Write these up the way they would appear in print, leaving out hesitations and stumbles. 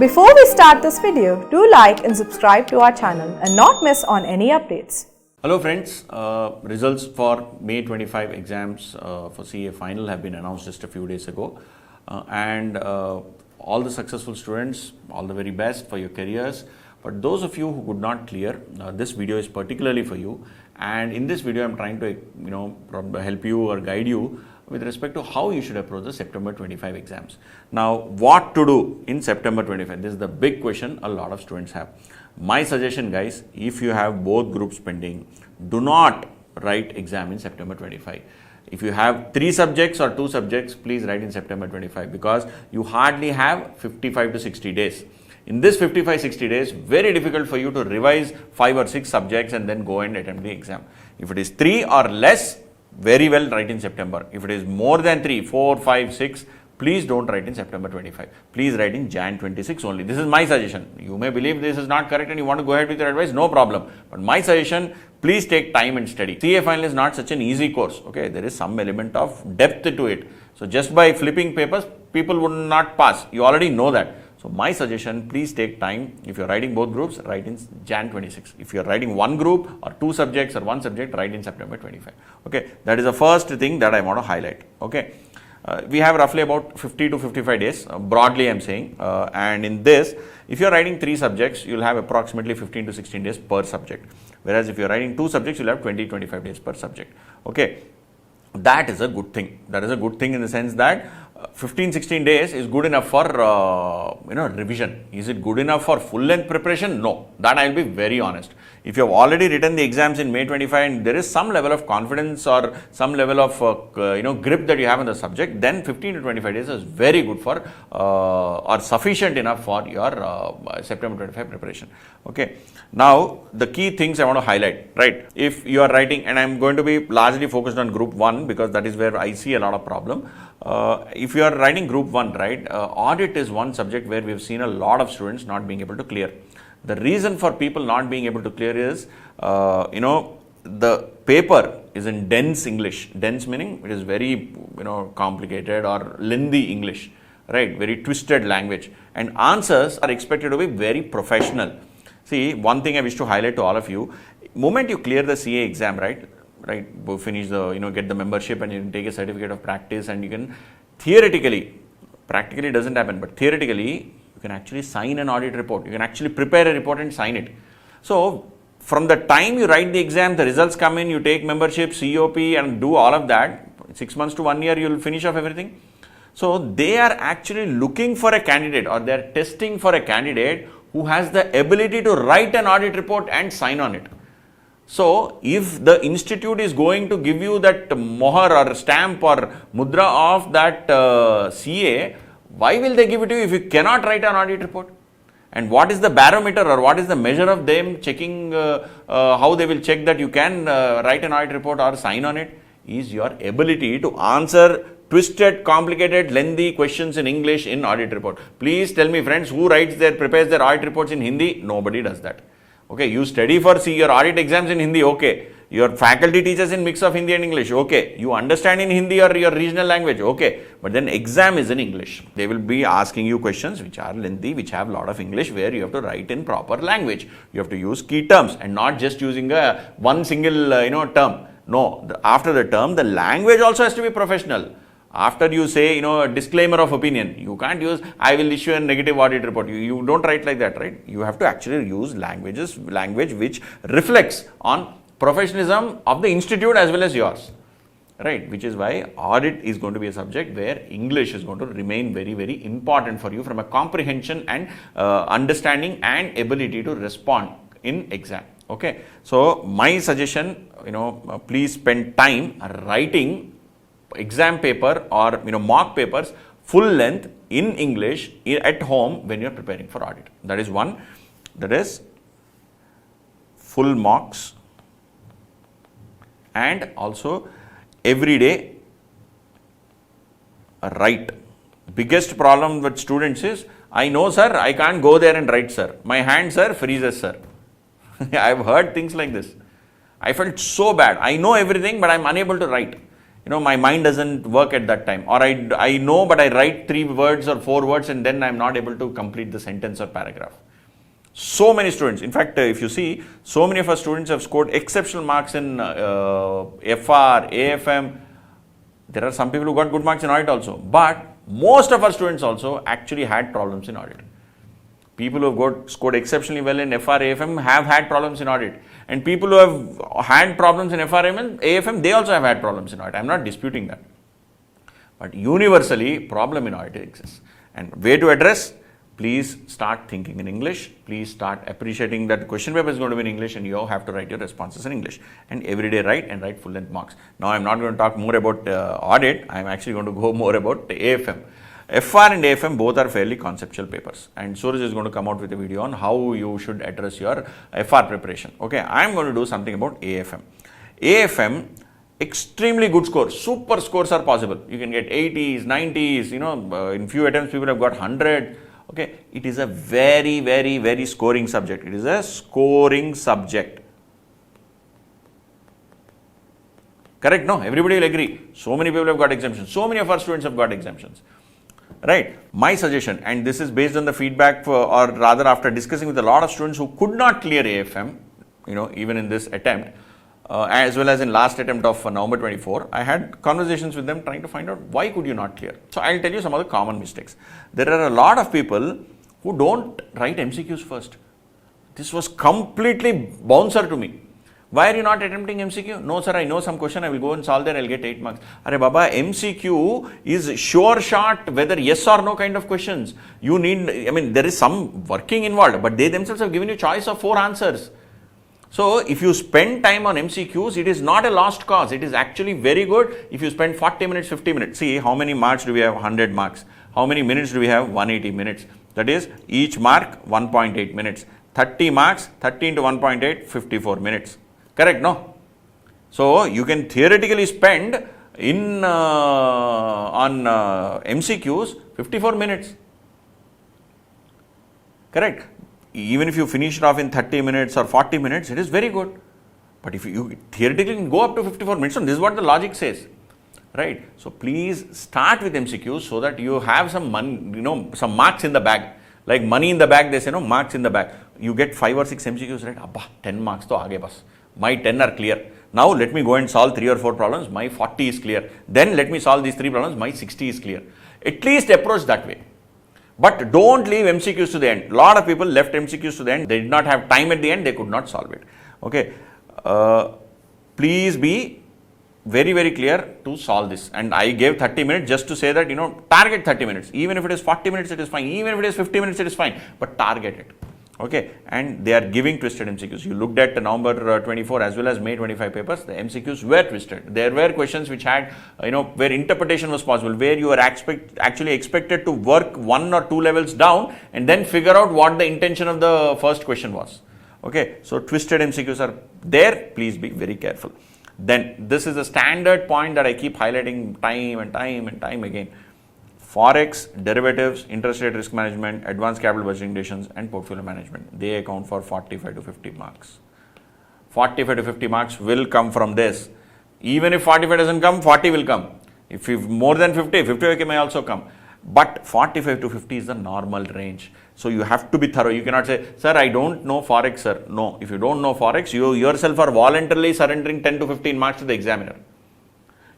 Before we start this video, do like and subscribe to our channel and not miss on any updates. Hello friends, results for May 25 exams for CA final have been announced just a few days ago, and all the successful students, all the very best for your careers. But those of you who could not clear, this video is particularly for you, and in this video I am trying to help you or guide you with respect to how you should approach the September 25 exams. Now, what to do in September 25? This is the big question a lot of students have. My suggestion, guys, if you have both groups pending, do not write exam in September 25. If you have 3 subjects or 2 subjects, please write in September 25 because you hardly have 55 to 60 days. In this 55-60 days, very difficult for you to revise 5 or 6 subjects and then go and attempt the exam. If it is 3 or less, very well write in September. If it is more than 3, 4, 5, 6, please don't write in September 25. Please write in Jan 26 only. This is my suggestion. You may believe this is not correct and you want to go ahead with your advice, no problem. But my suggestion, please take time and study. CA final is not such an easy course. Okay, there is some element of depth to it. So just by flipping papers, people would not pass. You already know that. So my suggestion, please take time. If you're writing both groups, write in Jan 26. If you're writing one group or 2 subjects or 1 subject, write in September 25. Okay, that is the first thing that I want to highlight. Okay, we have roughly about 50 to 55 days, broadly I'm saying. And in this, if you're writing 3 subjects, you'll have approximately 15 to 16 days per subject. Whereas if you're writing 2 subjects, you'll have 20-25 days per subject. Okay, that is a good thing. That is a good thing in the sense that 15-16 days is good enough for revision. Is it good enough for full length preparation? No, that I will be very honest. If you have already written the exams in May 25 and there is some level of confidence or some level of grip that you have on the subject, then 15 to 25 days is very good for or sufficient enough for your September 25 preparation. Okay, now the key things I want to highlight, right? If you are writing, and I am going to be largely focused on group 1 because that is where I see a lot of problem. If you are writing group 1, right, audit is one subject where we have seen a lot of students not being able to clear. The reason for people not being able to clear is, the paper is in dense English. Dense meaning it is very, complicated or lengthy English, right? Very twisted language. And answers are expected to be very professional. See, one thing I wish to highlight to all of you, moment you clear the CA exam, right, finish the, get the membership and you can take a certificate of practice and you can theoretically, practically it doesn't happen, but theoretically, you can actually sign an audit report. You can actually prepare a report and sign it. So, from the time you write the exam, the results come in, you take membership, COP and do all of that, 6 months to 1 year, you will finish off everything. So, they are actually looking for a candidate or they are testing for a candidate who has the ability to write an audit report and sign on it. So, if the institute is going to give you that mohar or stamp or mudra of that CA, why will they give it to you if you cannot write an audit report? And what is the barometer or what is the measure of them checking how they will check that you can write an audit report or sign on it? Is your ability to answer twisted, complicated, lengthy questions in English in audit report. Please tell me friends, who prepares their audit reports in Hindi? Nobody does that. Okay, you study for your audit exams in Hindi, okay. Your faculty teaches in mix of Hindi and English, okay. You understand in Hindi or your regional language, okay. But then exam is in English. They will be asking you questions which are lengthy, which have a lot of English where you have to write in proper language. You have to use key terms and not just using one single term. No, after the term, the language also has to be professional. After you say, a disclaimer of opinion, you can't use, I will issue a negative audit report. You don't write like that, right? You have to actually use language which reflects on professionalism of the institute as well as yours, right? Which is why audit is going to be a subject where English is going to remain very, very important for you from a comprehension and understanding and ability to respond in exam. Okay. So my suggestion, please spend time writing exam paper or mock papers full length in English at home when you are preparing for audit. That is one. That is full mocks, and also every day write. Biggest problem with students is, I know sir, I can't go there and write sir. My hand sir freezes sir. I have heard things like this. I felt so bad. I know everything but I am unable to write. My mind doesn't work at that time, or I know but I write 3 words or 4 words and then I'm not able to complete the sentence or paragraph. So many students, in fact, if you see, so many of our students have scored exceptional marks in FR, AFM. There are some people who got good marks in audit also, but most of our students also actually had problems in audit. People who have scored exceptionally well in FR, AFM have had problems in audit. And people who have had problems in FR, AFM, they also have had problems in audit. I am not disputing that. But universally, problem in audit exists. And way to address? Please start thinking in English. Please start appreciating that the question paper is going to be in English and you have to write your responses in English. And every day write and write full length marks. Now I am not going to talk more about audit. I am actually going to go more about AFM. FR and AFM both are fairly conceptual papers, and Suraj is going to come out with a video on how you should address your FR preparation. Okay, I am going to do something about AFM. AFM, extremely good scores, super scores are possible. You can get 80s, 90s, in few attempts people have got 100. Okay, it is a very, very, very scoring subject. It is a scoring subject. Correct? No, everybody will agree. So many people have got exemptions. So many of our students have got exemptions. Right. My suggestion, and this is based on the feedback or rather after discussing with a lot of students who could not clear AFM, even in this attempt, as well as in last attempt of November 24, I had conversations with them trying to find out why could you not clear. So I'll tell you some of the common mistakes. There are a lot of people who don't write MCQs first. This was completely bouncer to me. Why are you not attempting MCQ? No sir, I know some question, I will go and solve there, I will get 8 marks. Arey Baba, MCQ is sure shot, whether yes or no kind of questions. You need, there is some working involved, but they themselves have given you choice of 4 answers. So if you spend time on MCQs, it is not a lost cause. It is actually very good if you spend 40 minutes, 50 minutes. See, how many marks do we have? 100 marks. How many minutes do we have? 180 minutes. That is, each mark 1.8 minutes. 30 marks, 30 into 1.8, 54 minutes. Correct, no? So you can theoretically spend on MCQs 54 minutes. Correct? Even if you finish it off in 30 minutes or 40 minutes, it is very good. But if you theoretically can go up to 54 minutes, so this is what the logic says. Right? So please start with MCQs so that you have some money, some marks in the bag. Like money in the bag, they say, no, marks in the bag. You get 5 or 6 MCQs, right? Abba, 10 marks to aage bas. My 10 are clear. Now let me go and solve 3 or 4 problems. My 40 is clear. Then let me solve these 3 problems. My 60 is clear. At least approach that way. But don't leave MCQs to the end. A lot of people left MCQs to the end. They did not have time at the end. They could not solve it. Okay. Please be very, very clear to solve this. And I gave 30 minutes just to say that, target 30 minutes. Even if it is 40 minutes, it is fine. Even if it is 50 minutes, it is fine. But target it. Okay, and they are giving twisted MCQs. You looked at November 24 as well as May 25 papers, the MCQs were twisted. There were questions which had, where interpretation was possible, where you are actually expected to work 1 or 2 levels down and then figure out what the intention of the first question was. Okay, so twisted MCQs are there, please be very careful. Then, this is a standard point that I keep highlighting time and time and time again. Forex, derivatives, interest rate risk management, advanced capital budgeting decisions, and portfolio management. They account for 45 to 50 marks. 45 to 50 marks will come from this. Even if 45 doesn't come, 40 will come. If you more than 50, 50 may also come. But 45 to 50 is the normal range. So you have to be thorough. You cannot say, sir, I don't know Forex, sir. No, if you don't know Forex, you yourself are voluntarily surrendering 10 to 15 marks to the examiner.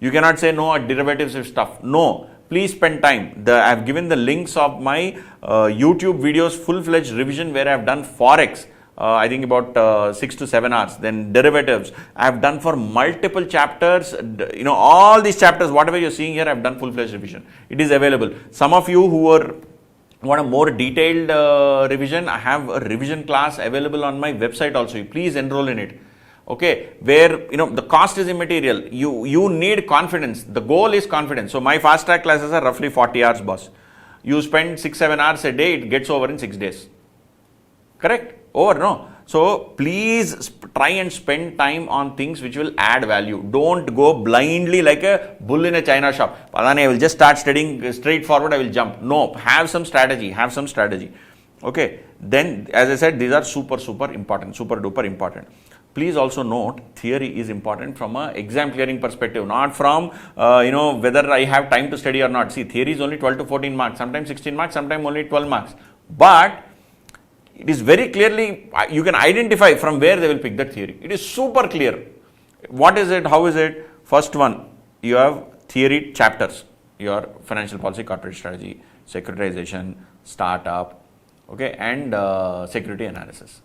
You cannot say, no, derivatives is tough. No. Please spend time. I have given the links of my YouTube videos, full-fledged revision where I have done Forex, I think about 6 to 7 hours. Then derivatives, I have done for multiple chapters, all these chapters, whatever you are seeing here, I have done full-fledged revision. It is available. Some of you who want a more detailed revision, I have a revision class available on my website also. Please enroll in it. Okay, where the cost is immaterial. You need confidence. The goal is confidence. So my fast track classes are roughly 40 hours, boss. You spend 6-7 hours a day, it gets over in 6 days. Correct? Over, no? So please try and spend time on things which will add value. Don't go blindly like a bull in a china shop. I will just start studying straightforward, I will jump. No, have some strategy. Have some strategy. Okay, then as I said, these are super, super important, super duper important. Please also note, theory is important from an exam clearing perspective, not from, whether I have time to study or not. See, theory is only 12 to 14 marks, sometimes 16 marks, sometimes only 12 marks. But it is very clearly, you can identify from where they will pick that theory. It is super clear. What is it? How is it? First one, you have theory chapters, your financial policy, corporate strategy, securitization, startup, okay, and security analysis.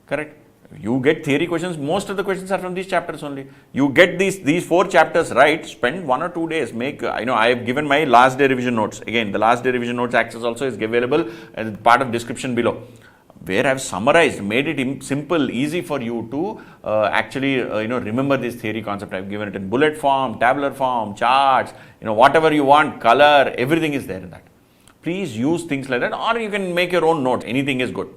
Correct? You get theory questions, most of the questions are from these chapters only. You get these 4 chapters right, spend 1 or 2 days, I have given my last day revision notes. Again, the last day revision notes access also is available as part of description below, where I have summarized, made it simple, easy for you to actually, remember this theory concept. I have given it in bullet form, tabular form, charts, whatever you want, color, everything is there in that. Please use things like that, or you can make your own notes, anything is good,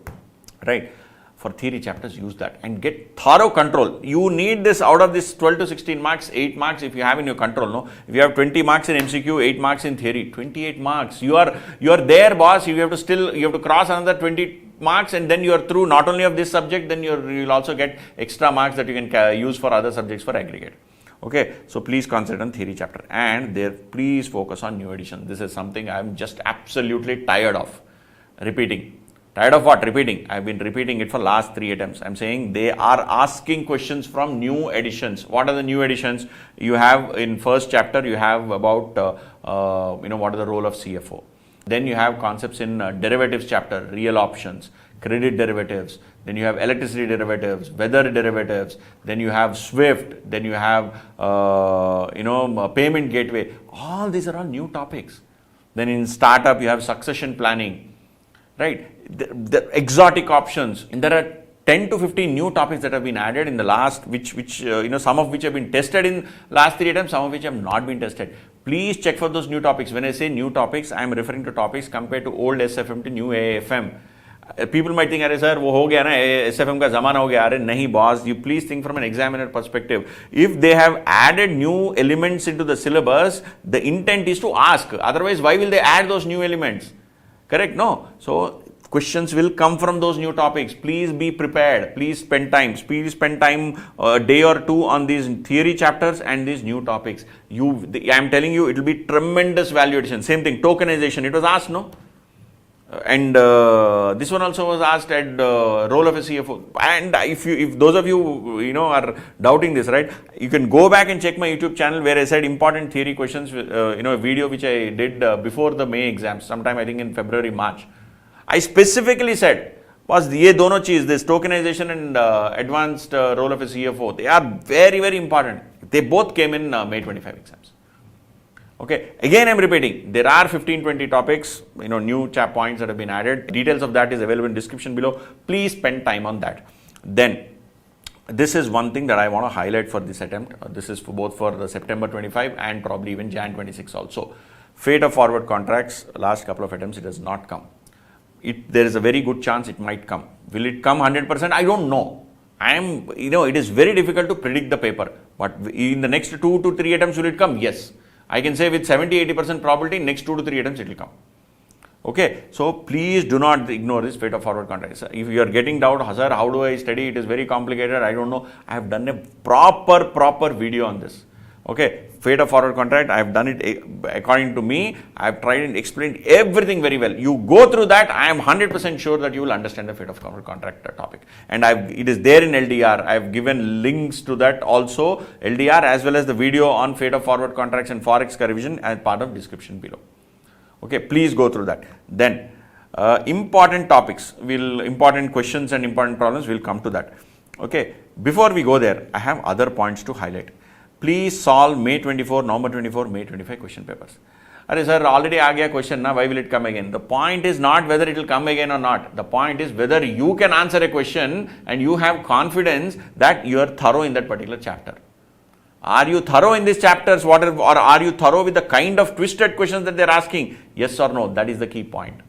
right? For theory chapters, use that and get thorough control. You need this out of this 12 to 16 marks, 8 marks if you have in your control. No, if you have 20 marks in MCQ, 8 marks in theory, 28 marks. You are there, boss. You have to cross another 20 marks, and then you are through not only of this subject, then you'll also get extra marks that you can use for other subjects for aggregate. Okay, so please concentrate on theory chapter, and there please focus on new edition. This is something I am just absolutely tired of repeating. Tired of what? Repeating. I've been repeating it for last 3 attempts. I'm saying they are asking questions from new editions. What are the new editions? You have in first chapter, you have about, what is the role of CFO. Then you have concepts in derivatives chapter, real options, credit derivatives. Then you have electricity derivatives, weather derivatives. Then you have SWIFT. Then you have, payment gateway. All these are all new topics. Then in startup, you have succession planning. Right, the exotic options, and there are 10 to 15 new topics that have been added in the last, some of which have been tested in last 3 attempts, some of which have not been tested. Please check for those new topics. When I say new topics, I am referring to topics compared to old SFM to new AFM. People might think, sir, wo ho gaya na, SFM ka zamana ho gaya. Nahi, boss. You please think from an examiner perspective. If they have added new elements into the syllabus, the intent is to ask. Otherwise, why will they add those new elements? Correct? No. So, questions will come from those new topics. Please be prepared. Please spend time. Please spend time a day or 2 on these theory chapters and these new topics. I am telling you, it will be tremendous value addition. Same thing, tokenization. It was asked, no? And this one also was asked at role of a CFO. And if those of you, are doubting this, right, you can go back and check my YouTube channel where I said important theory questions, a video which I did before the May exams, sometime I think in February, March. I specifically said, was ye dono cheez, this tokenization and advanced role of a CFO, they are very, very important. They both came in May 25 exams. Okay, again I am repeating, there are 15-20 topics, new chap points that have been added. Details of that is available in description below. Please spend time on that. Then, this is one thing that I want to highlight for this attempt. This is for both for the September 25 and probably even Jan 26 also. Fate of forward contracts, last couple of attempts, it has not come. There is a very good chance it might come. Will it come 100%? I don't know. It is very difficult to predict the paper. But in the next 2 to 3 attempts, will it come? Yes. I can say with 70-80% probability, next 2 to 3 attempts it will come. Okay, so please do not ignore this fate of forward contracts. If you are getting doubt, sir, how do I study? It is very complicated. I don't know. I have done a proper video on this. Okay, fate of forward contract, I have done it according to me. I have tried and explained everything very well. You go through that, I am 100% sure that you will understand the fate of forward contract topic. And it is there in LDR. I have given links to that also, LDR, as well as the video on fate of forward contracts and Forex revision as part of description below. Okay, please go through that. Then, important topics, important questions and important problems, will come to that. Okay, before we go there, I have other points to highlight. Please solve May 24, November 24, May 25 question papers. Arey sir, already aa gaya question, na, why will it come again? The point is not whether it will come again or not. The point is whether you can answer a question and you have confidence that you are thorough in that particular chapter. Are you thorough in these chapters, or are you thorough with the kind of twisted questions that they are asking? Yes or no, that is the key point.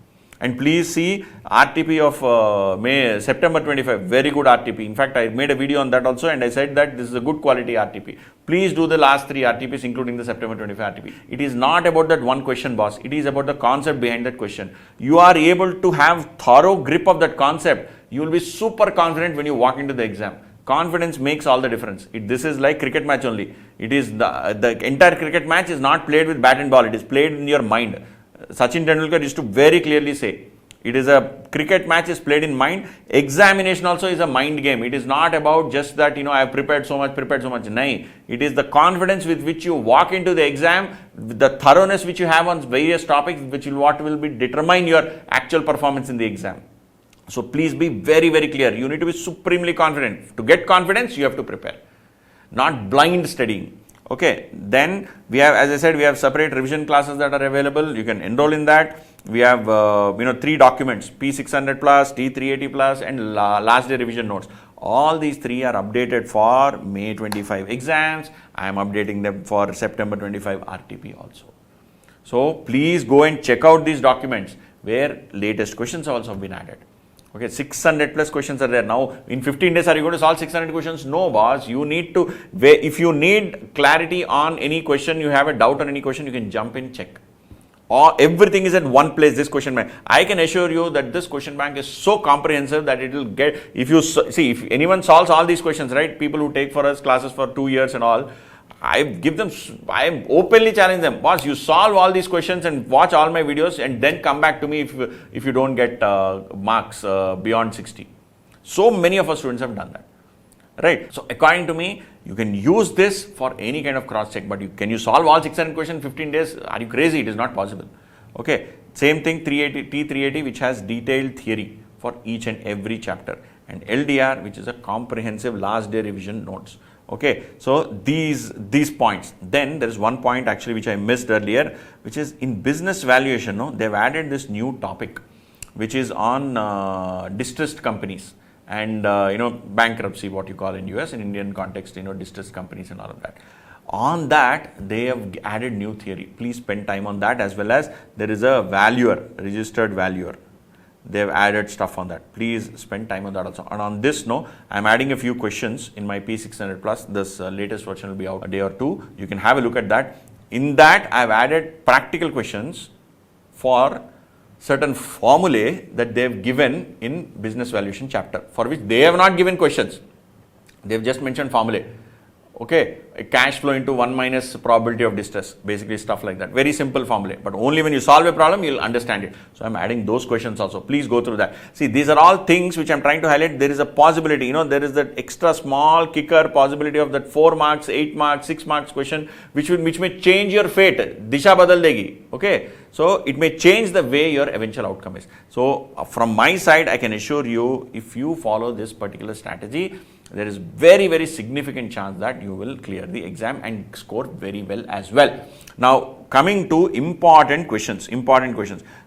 And please see RTP of September 25, very good RTP. In fact, I made a video on that also and I said that this is a good quality RTP. Please do the last 3 RTPs including the September 25 RTP. It is not about that one question, boss. It is about the concept behind that question. You are able to have thorough grip of that concept. You will be super confident when you walk into the exam. Confidence makes all the difference. This is like cricket match only. It is the entire cricket match is not played with bat and ball. It is played in your mind. Sachin Tendulkar used to very clearly say, it is a cricket match is played in mind. Examination also is a mind game. It is not about just that, I have prepared so much. No, it is the confidence with which you walk into the exam, the thoroughness which you have on various topics, what will be determine your actual performance in the exam. So please be very, very clear. You need to be supremely confident. To get confidence, you have to prepare, not blind studying. Okay, then we have, as I said, we have separate revision classes that are available. You can enroll in that. We have, 3 documents, P600 plus, T380 plus, and last day revision notes. All these 3 are updated for May 25 exams. I am updating them for September 25 RTP also. So please go and check out these documents where latest questions also have been added. Okay, 600 plus questions are there. Now, in 15 days, are you going to solve 600 questions? No, boss. You need to, if you need clarity on any question, you have a doubt on any question, you can jump in, check. Or everything is at one place, this question bank. I can assure you that this question bank is so comprehensive that it will get, if anyone solves all these questions, right, people who take for us classes for 2 years and all, I openly challenge them, boss, you solve all these questions and watch all my videos and then come back to me if you don't get marks beyond 60. So many of our students have done that, right? So according to me, you can use this for any kind of cross check, but can you solve all 600 questions in 15 days? Are you crazy? It is not possible. Okay, same thing, T380, which has detailed theory for each and every chapter, and LDR, which is a comprehensive last day revision notes. Okay, so these points. Then there is one point actually which I missed earlier, which is in business valuation. No, they've added this new topic, which is on distressed companies and bankruptcy, what you call in US, in Indian context, distressed companies and all of that. On that, they have added new theory. Please spend time on that, as well as there is a valuer, registered valuer. They've added stuff on that. Please spend time on that also. And on this, I'm adding a few questions in my P600 plus. This latest version will be out a day or 2. You can have a look at that. In that, I've added practical questions for certain formulae that they've given in business valuation chapter, for which they have not given questions. They've just mentioned formulae. Okay, a cash flow into 1 minus probability of distress, basically stuff like that. Very simple formula, but only when you solve a problem, you'll understand it. So I'm adding those questions also. Please go through that. See, these are all things which I'm trying to highlight. There is a possibility, there is that extra small kicker possibility of that 4 marks, 8 marks, 6 marks question, which may change your fate. Disha badal degi. Okay, so it may change the way your eventual outcome is. So from my side, I can assure you, if you follow this particular strategy, there is very, very significant chance that you will clear the exam and score very well as well. Now, coming to important questions.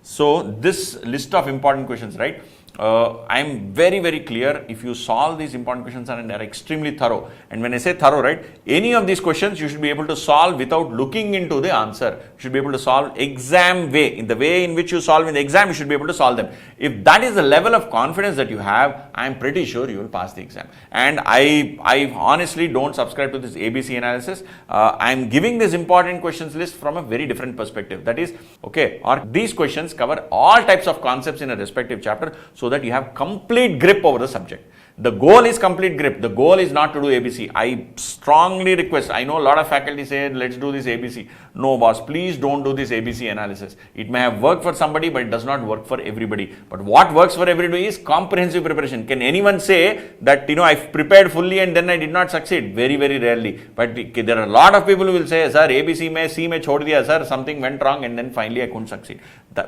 So this list of important questions, right? I am very, very clear. If you solve these important questions and they are extremely thorough, and when I say thorough, right, any of these questions you should be able to solve without looking into the answer. You should be able to solve exam way. In the way in which you solve in the exam, you should be able to solve them. If that is the level of confidence that you have, I am pretty sure you will pass the exam. And I honestly don't subscribe to this ABC analysis. I am giving this important questions list from a very different perspective. That is, okay, or these questions cover all types of concepts in a respective chapter, so that you have complete grip over the subject. The goal is complete grip. The goal is not to do ABC. I strongly request, I know a lot of faculty say, let's do this ABC. No, boss, please don't do this ABC analysis. It may have worked for somebody, but it does not work for everybody. But what works for everybody is comprehensive preparation. Can anyone say that, I've prepared fully and then I did not succeed? Very, very rarely. But there are a lot of people who will say, sir, ABC mein C mein chhod diya, sir, something went wrong and then finally I couldn't succeed.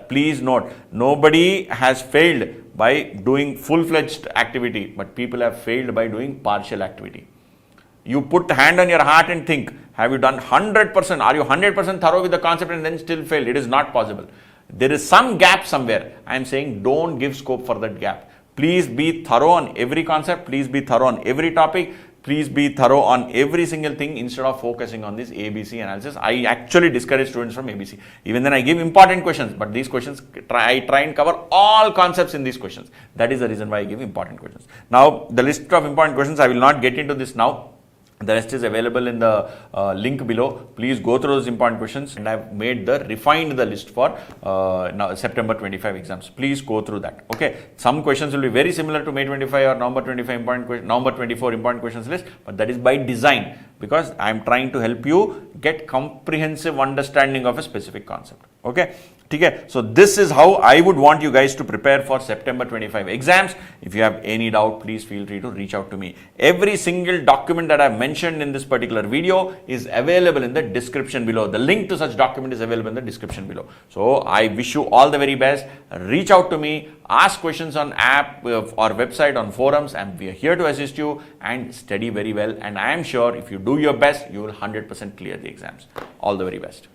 Please note, nobody has failed by doing full-fledged activity, but people have failed by doing partial activity. You put hand on your heart and think, have you done 100%? Are you 100% thorough with the concept and then still failed? It is not possible. There is some gap somewhere. I am saying don't give scope for that gap. Please be thorough on every concept. Please be thorough on every topic. Please be thorough on every single thing instead of focusing on this ABC analysis. I actually discourage students from ABC. Even then I give important questions, but these questions, I try and cover all concepts in these questions. That is the reason why I give important questions. Now, the list of important questions, I will not get into this now. The rest is available in the link below. Please go through those important questions, and I've made refined the list for now September 25 exams. Please go through that. Okay, some questions will be very similar to May 25 or November 25 November 24 important questions list, but that is by design, because I'm trying to help you get comprehensive understanding of a specific concept. Okay. Okay, so this is how I would want you guys to prepare for September 25 exams. If you have any doubt, please feel free to reach out to me. Every single document that I've mentioned in this particular video is available in the description below. The link to such document is available in the description below. So I wish you all the very best. Reach out to me, ask questions on app or website, on forums, and we are here to assist you, and study very well. And I am sure if you do your best, you will 100% clear the exams. All the very best.